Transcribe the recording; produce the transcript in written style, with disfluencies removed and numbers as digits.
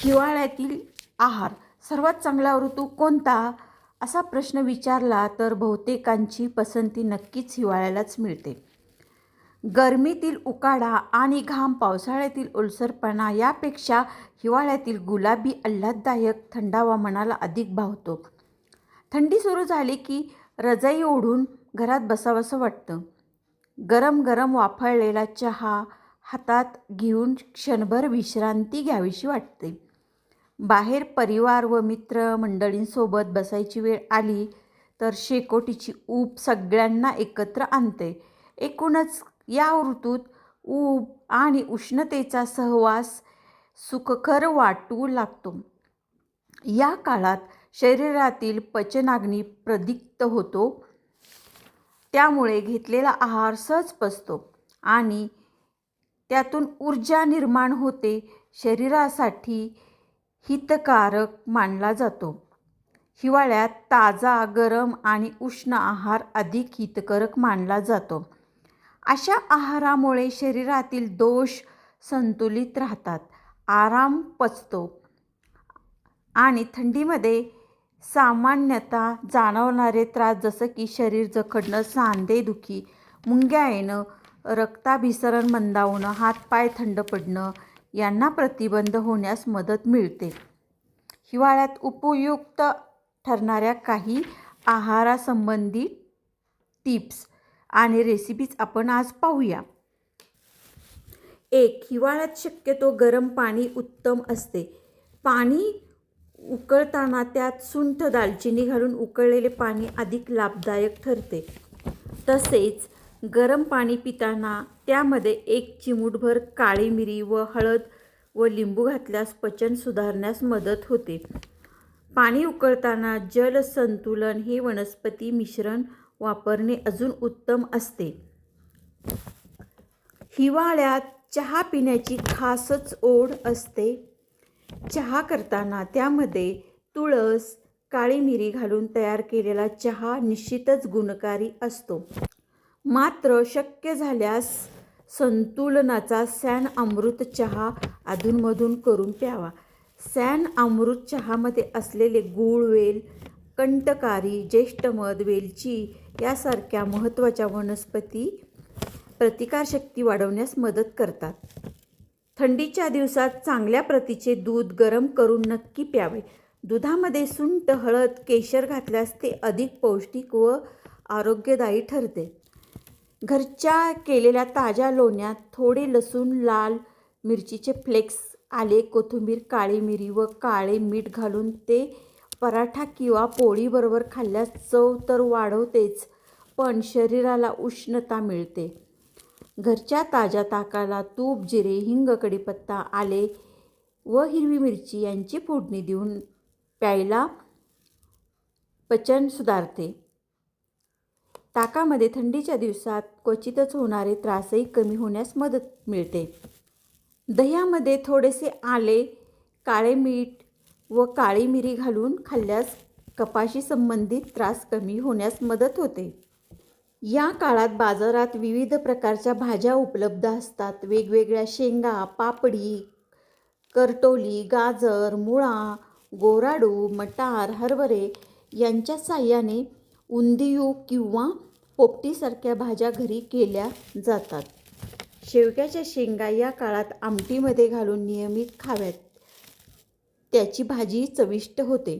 हिवाळ्यातील आहार सर्वात चांगला ऋतू कोणता असा प्रश्न विचारला तर बहुतेकांची पसंती नक्कीच हिवाळ्यालाच मिळते. गरमीतील उकाडा आणि घाम, पावसाळ्यातील ओलसरपणा यापेक्षा हिवाळ्यातील गुलाबी आल्हाददायक थंडावा मनाला अधिक भावतो. थंडी सुरू झाली की रजाई ओढून घरात बसावंसं वाटतं. गरम गरम वाफाळलेला चहा हातात घेऊन क्षणभर विश्रांती घ्यावीशी वाटते. बाहेर परिवार व मित्रमंडळींसोबत बसायची वेळ आली तर शेकोटीची ऊब सगळ्यांना एकत्र आणते. एकूणच या ऋतूत ऊब आणि उष्णतेचा सहवास सुखकर वाटू लागतो. या काळात शरीरातील पचनाग्नी प्रदीप्त होतो, त्यामुळे घेतलेला आहार सहज पचतो आणि त्यातून ऊर्जा निर्माण होते. शरीरासाठी हितकारक मानला जातो. हिवाळ्यात ताजा, गरम आणि उष्ण आहार अधिक हितकारक मानला जातो. अशा आहारामुळे शरीरातील दोष संतुलित राहतात, आराम पचतो आणि थंडीमध्ये सामान्यतः जाणवणारे त्रास जसं की शरीर जखडणं, सांधेदुखी, मुंग्या येणं, रक्ताभिसरण मंदावणं, हातपाय थंड पडणं यांना प्रतिबंध होण्यास मदत मिळते. हिवाळ्यात उपयुक्त ठरणाऱ्या काही आहारासंबंधी टिप्स आणि रेसिपीज आपण आज पाहूया. 1. हिवाळ्यात शक्यतो गरम पाणी उत्तम असते. पाणी उकळताना त्यात सुंठ, दालचिनी घालून उकळलेले पाणी अधिक लाभदायक ठरते. तसेच गरम पाणी पिताना त्यामध्ये 1 चिमूटभर काळी मिरी व हळद व लिंबू घातल्यास पचन सुधारण्यास मदत होते. पाणी उकळताना जलसंतुलन हे वनस्पती मिश्रण वापरणे अजून उत्तम असते. हिवाळ्यात चहा पिण्याची खासच ओढ असते. चहा करताना त्यामध्ये तुळस, काळी मिरी घालून तयार केलेला चहा निश्चितच गुणकारी असतो. मात्र शक्य झाल्यास संतुलनाचा सॅन अमृत चहा अधूनमधून करून प्यावा. सॅन अमृत चहामध्ये असलेले गूळ, वेल, कंटकारी, ज्येष्ठमध, वेलची यासारख्या महत्त्वाच्या वनस्पती प्रतिकारशक्ती वाढवण्यास मदत करतात. थंडीच्या दिवसात चांगल्या प्रतीचे दूध गरम करून नक्की प्यावे. दुधामध्ये सुंठ, हळद, केशर घातल्यास ते अधिक पौष्टिक व आरोग्यदायी ठरते. घरच्या केलेल्या ताज्या लोण्यात थोडे लसूण, लाल मिरचीचे फ्लेक्स, आले, कोथिंबीर, काळी मिरी व काळे मीठ घालून ते पराठा किंवा पोळीबरोबर खाल्ल्यास चव तर वाढवतेच, पण शरीराला उष्णता मिळते. घरच्या ताज्या ताकाला तूप, जिरे, हिंग, कढीपत्ता, आले व हिरवी मिरची यांची फोडणी देऊन प्यायला पचन सुधारते. ताकामध्ये थंडीच्या दिवसात क्वचितच होणारे त्रासही कमी होण्यास मदत मिळते. दह्यामध्ये थोडेसे आले, काळे मीठ व काळी मिरी घालून खाल्ल्यास कफाशी संबंधित त्रास कमी होण्यास मदत होते. या काळात बाजारात विविध प्रकारच्या भाज्या उपलब्ध असतात. वेगवेगळ्या शेंगा, पापडी, करटोली, गाजर, मुळा, गोराडू, मटार, हरभरे यांच्या साहाय्याने उंदियू किंवा पोपटीसारख्या भाज्या घरी केल्या जातात. शेवग्याच्या शेंगा या काळात आमटीमध्ये घालून नियमित खाव्यात. त्याची भाजी चविष्ट होते.